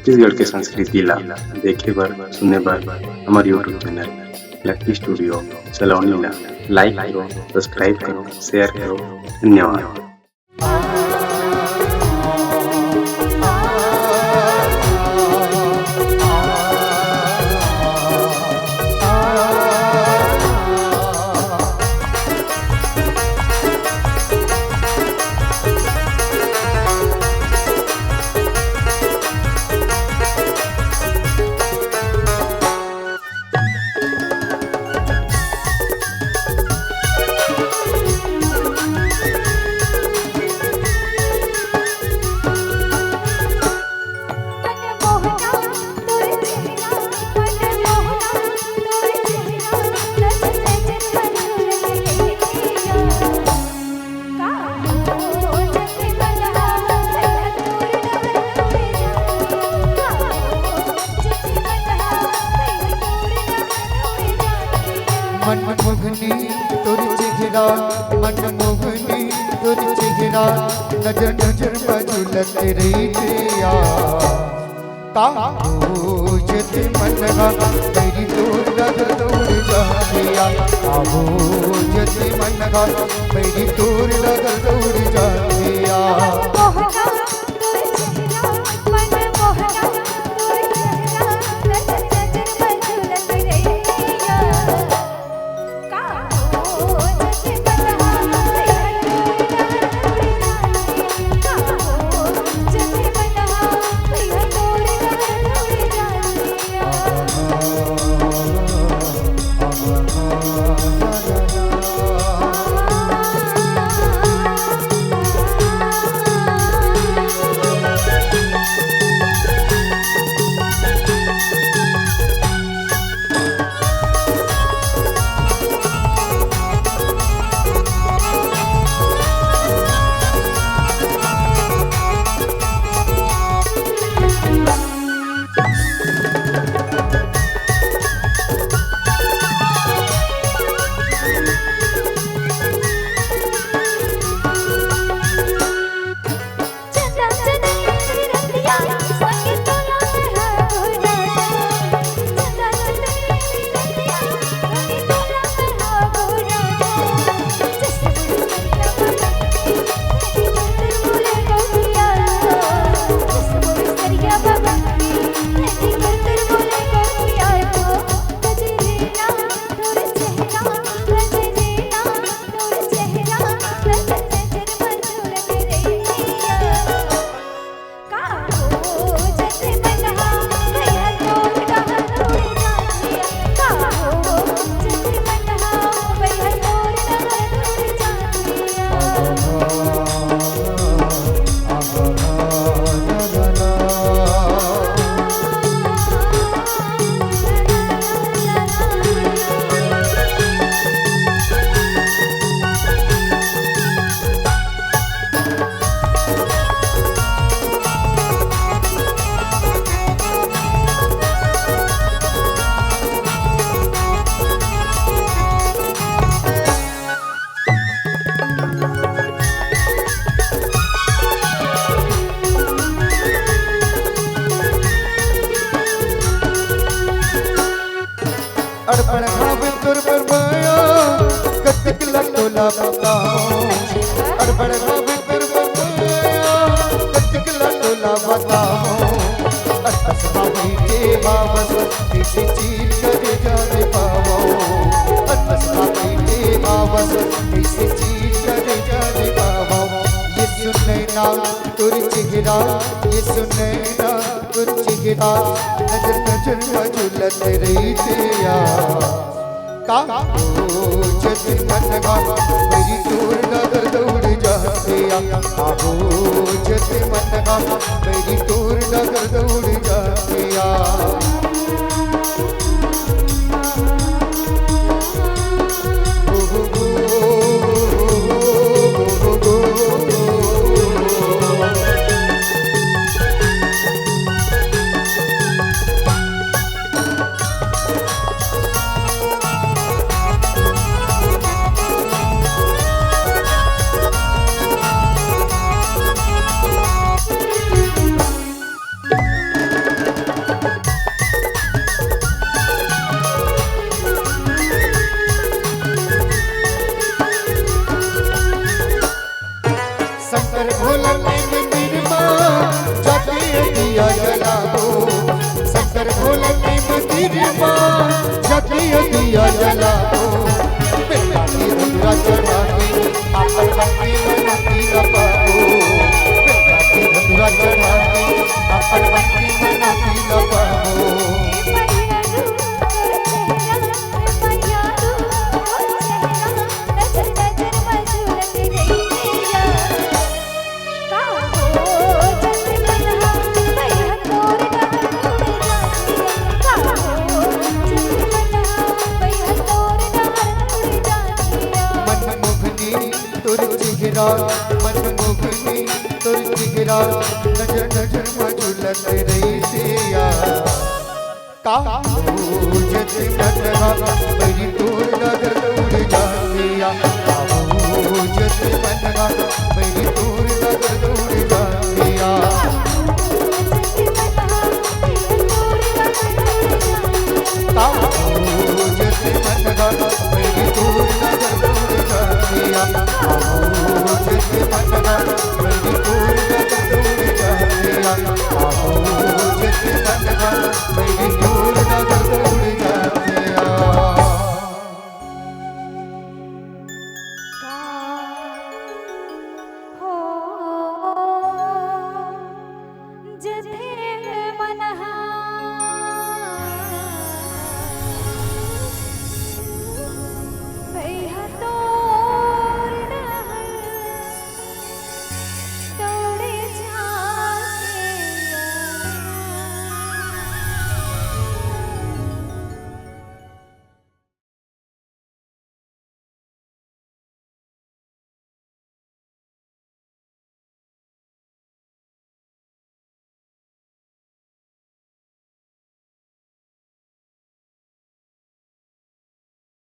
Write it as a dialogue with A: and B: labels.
A: छत्तीसगढ़ के संस्कृति ला देखे बर सुने बर हमार यूट्यूब चैनल लकी स्टूडियो सलोनी ला लाइक करो, सब्सक्राइब करो, शेयर करो। धन्यवाद।
B: मनमोहनी तोरी चेहरा, मनमोहनी तोरी चेहरा, नजर नजर मजुलत रहिया का हो जते मनगा मेरी दूर नजर दूर जानिया हो जते मनगा मेरी दूर नजर दूर जानिया। अड़पण भावे तुर पर माया कतिक लटोला बताओ, अड़पण भावे तुर पर माया कतिक लटोला बताओ। अटस भावे के बाबस किसी चीज करे जाने पाओ, अटस भावे के बाबस किसी चीज करे जाने पाओ। ये सुने ना तुर चिगिरा, ये सुने ना तुर चिगिरा, नजर नजर मजुलत रही दिया का हो जते मनगा मेरी दूर नजर दौड़ जातिया हो जते मनगा मेरी दूर नजर दौड़ जातिया। मामा जगी दिया जलाओ बेटा की धुरा चढ़ा के अपन बंटी मनाती न पाओ बेटा की धुरा चढ़ा के अपन बंटी मनाती न पाओ मनमोहनी तुर जिगरा नजर नजर मजुलत रही सिया का जत मनवा मेरी दूर नजर उड़ जातिया जत मनवा मेरी दूर नजर उड़ जातिया का जत मनवा मेरी दूर नजर उड़ जातिया मनवा मेरी दूर नजर उड़ जातिया मनवा मेरी